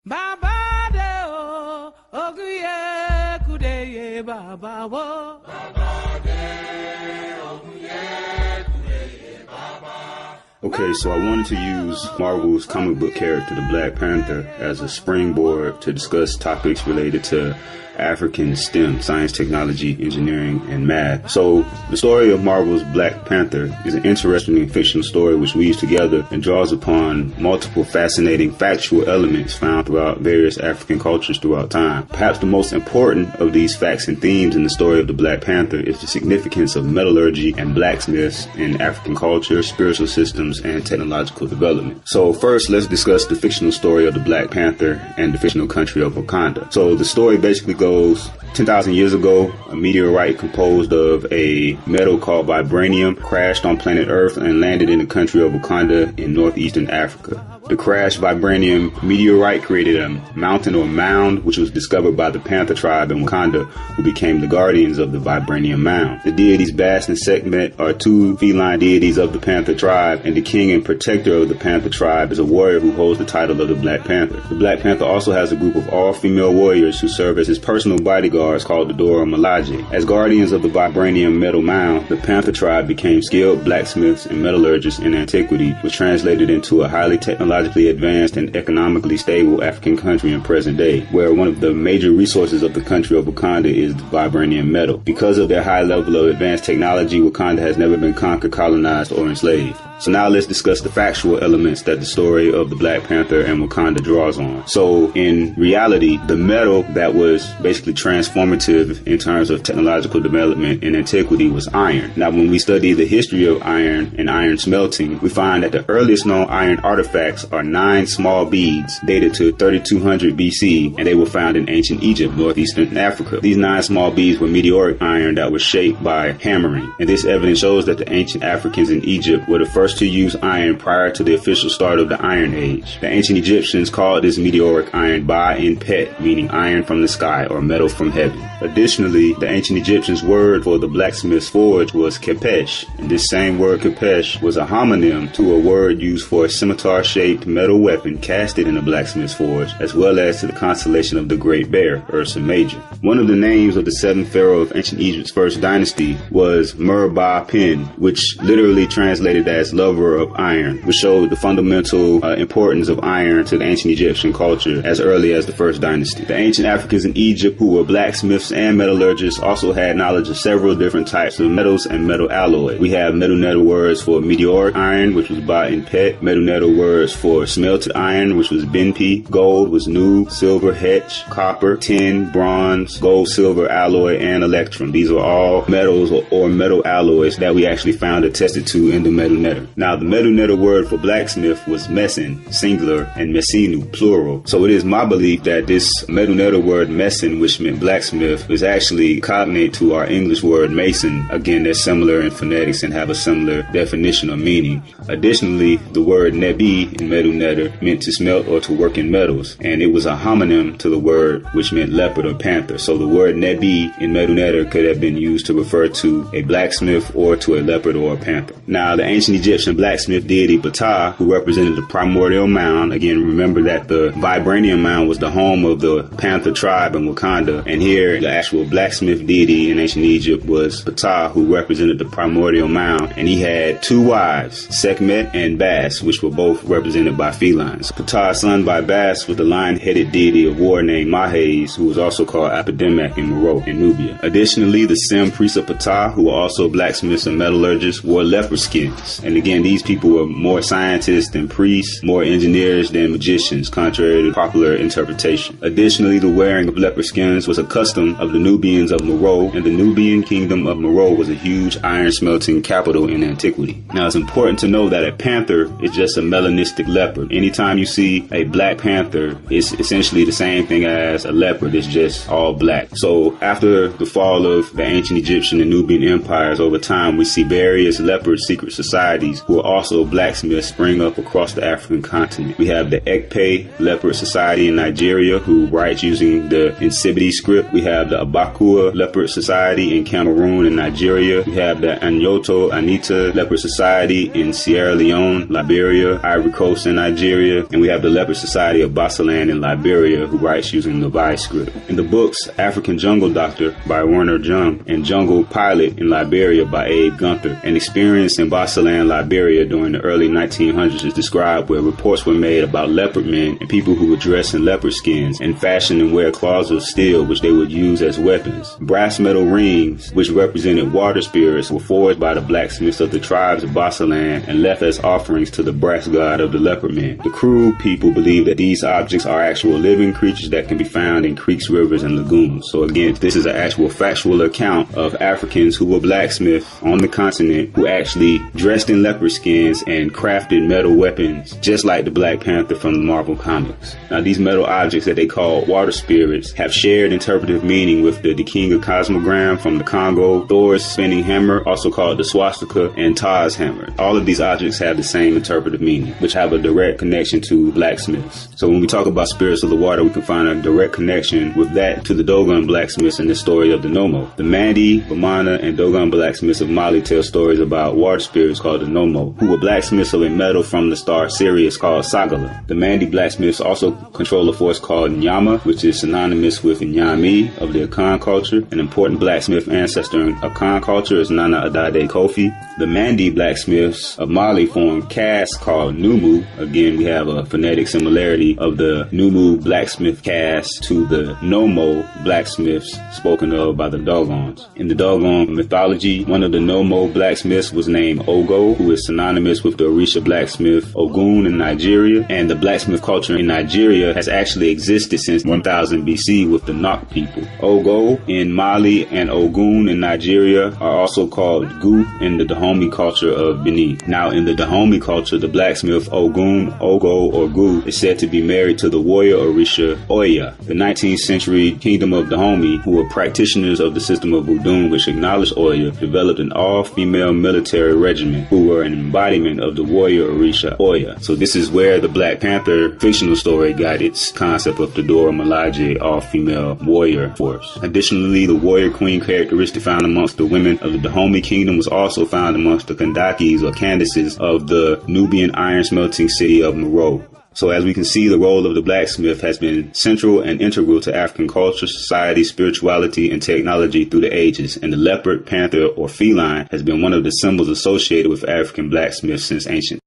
Baba deo, oguye kudeye baba wo. Baba deo, oguye kudeye baba. Okay, so I wanted to use Marvel's comic book character, the Black Panther, as a springboard to discuss topics related to African STEM, science, technology, engineering, and math. So the story of Marvel's Black Panther is an interesting and fictional story which weaves together and draws upon multiple fascinating factual elements found throughout various African cultures throughout time. Perhaps the most important of these facts and themes in the story of the Black Panther is the significance of metallurgy and blacksmiths in African culture, spiritual systems, and technological development. So first, let's discuss the fictional story of the Black Panther and the fictional country of Wakanda. So the story basically goes 10,000 years ago, a meteorite composed of a metal called vibranium crashed on planet Earth and landed in the country of Wakanda in northeastern Africa. The crashed vibranium meteorite created a mountain or mound, which was discovered by the Panther tribe in Wakanda, who became the guardians of the vibranium mound. The deities Bast and Sekhmet are two feline deities of the Panther tribe, and the king and protector of the Panther tribe is a warrior who holds the title of the Black Panther. The Black Panther also has a group of all-female warriors who serve as his personal bodyguards called the Dora Milaje. As guardians of the vibranium metal mound, the Panther tribe became skilled blacksmiths and metallurgists in antiquity, which translated into a highly technologically advanced and economically stable African country in present day, where one of the major resources of the country of Wakanda is the vibranium metal. Because of their high level of advanced technology, Wakanda has never been conquered, colonized, or enslaved. So now let's discuss the factual elements that the story of the Black Panther and Wakanda draws on. So in reality, the metal that was basically transformative in terms of technological development in antiquity was iron. Now, when we study the history of iron and iron smelting, we find that the earliest known iron artifacts are 9 small beads dated to 3200 BC, and they were found in ancient Egypt, northeastern Africa. These 9 small beads were meteoric iron that was shaped by hammering, and this evidence shows that the ancient Africans in Egypt were the first to use iron prior to the official start of the Iron Age. The ancient Egyptians called this meteoric iron Ba in Pet, meaning iron from the sky or metal from heaven. Additionally, the ancient Egyptians' word for the blacksmith's forge was kepesh, and this same word kepesh was a homonym to a word used for a scimitar-shaped metal weapon casted in a blacksmith's forge, as well as to the constellation of the Great Bear, Ursa Major. One of the names of the 7th pharaoh of ancient Egypt's first dynasty was Mer-Ba-Pen, which literally translated as lover of iron, which showed the fundamental importance of iron to the ancient Egyptian culture as early as the first dynasty. The ancient Africans in Egypt, who were blacksmiths and metallurgists, also had knowledge of several different types of metals and metal alloy. We have metal nether words for meteoric iron, which was Ba in Pet, metal nether words for smelted iron, which was Benpi, gold was Nu, silver Hetch, copper, tin, bronze, gold, silver alloy, and electrum. These are all metals or metal alloys that we actually found attested to in the metal nether. Now, the metal nether word for blacksmith was messen, singular, and messinu, plural. So it is my belief that this metal nether word messen, which meant blacksmith, is actually cognate to our English word mason. Again, they're similar in phonetics and have a similar definition or meaning. Additionally, the word nebi in metal nether meant to smelt or to work in metals, and it was a homonym to the word which meant leopard or panther. So the word nebi in metal nether could have been used to refer to a blacksmith or to a leopard or a panther. Now, the ancient Egyptian blacksmith deity Ptah, who represented the primordial mound. Again, remember that the vibranium mound was the home of the Panther tribe in Wakanda, and here the actual blacksmith deity in ancient Egypt was Ptah, who represented the primordial mound, and he had 2 wives, Sekhmet and Bast, which were both represented by felines. Ptah's son by Bast was the lion-headed deity of war named Mahes, who was also called Apedemek in Meroe in Nubia. Additionally, the Sem priests of Ptah, who were also blacksmiths and metallurgists, wore leopard skins, and again, these people were more scientists than priests, more engineers than magicians, contrary to popular interpretation. Additionally, the wearing of leopard skins was a custom of the Nubians of Meroe, and the Nubian kingdom of Meroe was a huge iron smelting capital in antiquity. Now, it's important to know that a panther is just a melanistic leopard. Anytime you see a black panther, it's essentially the same thing as a leopard. It's just all black. So after the fall of the ancient Egyptian and Nubian empires, over time, we see various leopard secret societies societies who are also blacksmiths spring up across the African continent. We have the Ekpe Leopard Society in Nigeria, who writes using the Nsibidi script. We have the Abakua Leopard Society in Cameroon and Nigeria. We have the Anyoto Anita Leopard Society in Sierra Leone, Liberia, Ivory Coast, and Nigeria. And we have the Leopard Society of Basilan in Liberia, who writes using the Vai script. In the books African Jungle Doctor by Werner Jung and Jungle Pilot in Liberia by Abe Gunther, an experience in Basilan, Liberia during the early 1900s is described, where reports were made about leopard men and people who would dress in leopard skins and fashion and wear claws of steel, which they would use as weapons. Brass metal rings, which represented water spirits, were forged by the blacksmiths of the tribes of Basilan and left as offerings to the brass god of the leopard men. The Kru people believe that these objects are actual living creatures that can be found in creeks, rivers, and lagoons. So again, this is an actual factual account of Africans who were blacksmiths on the continent who actually dressed in leopard skins and crafted metal weapons, just like the Black Panther from the Marvel Comics. Now, these metal objects that they call water spirits have shared interpretive meaning with the Dikinga cosmogram from the Congo, Thor's spinning hammer, also called the swastika, and Ta's hammer. All of these objects have the same interpretive meaning, which have a direct connection to blacksmiths. So when we talk about spirits of the water, we can find a direct connection with that to the Dogon blacksmiths in the story of the Nomo. The Mandi, Bamana, and Dogon blacksmiths of Mali tell stories about water spirits called the Nomo, who were blacksmiths of a metal from the star Sirius called Sagala. The Mandi blacksmiths also control a force called Nyama, which is synonymous with Nyami of the Akan culture. An important blacksmith ancestor in Akan culture is Nana Adade Kofi. The Mandi blacksmiths of Mali form castes called Numu. Again, we have a phonetic similarity of the Numu blacksmith caste to the Nomo blacksmiths spoken of by the Dogons. In the Dogon mythology, one of the Nomo blacksmiths was named Ogo, who is synonymous with the Orisha blacksmith Ogun in Nigeria. And the blacksmith culture in Nigeria has actually existed since 1000 BC with the Nok people. Ogo in Mali and Ogun in Nigeria are also called Gu in the Dahomey culture of Benin. Now, in the Dahomey culture, the blacksmith Ogun, Ogo, or Gu is said to be married to the warrior Orisha Oya. The 19th century kingdom of Dahomey, who were practitioners of the system of Udun, which acknowledged Oya, developed an all-female military regiment who were an embodiment of the warrior Orisha Oya. So this is where the Black Panther fictional story got its concept of the Dora Milaje all-female warrior force. Additionally, the warrior queen characteristic found amongst the women of the Dahomey kingdom was also found amongst the Kandakes or Candaces of the Nubian iron smelting city of Meroe. So as we can see, the role of the blacksmith has been central and integral to African culture, society, spirituality, and technology through the ages, and the leopard, panther, or feline has been one of the symbols associated with African blacksmiths since ancient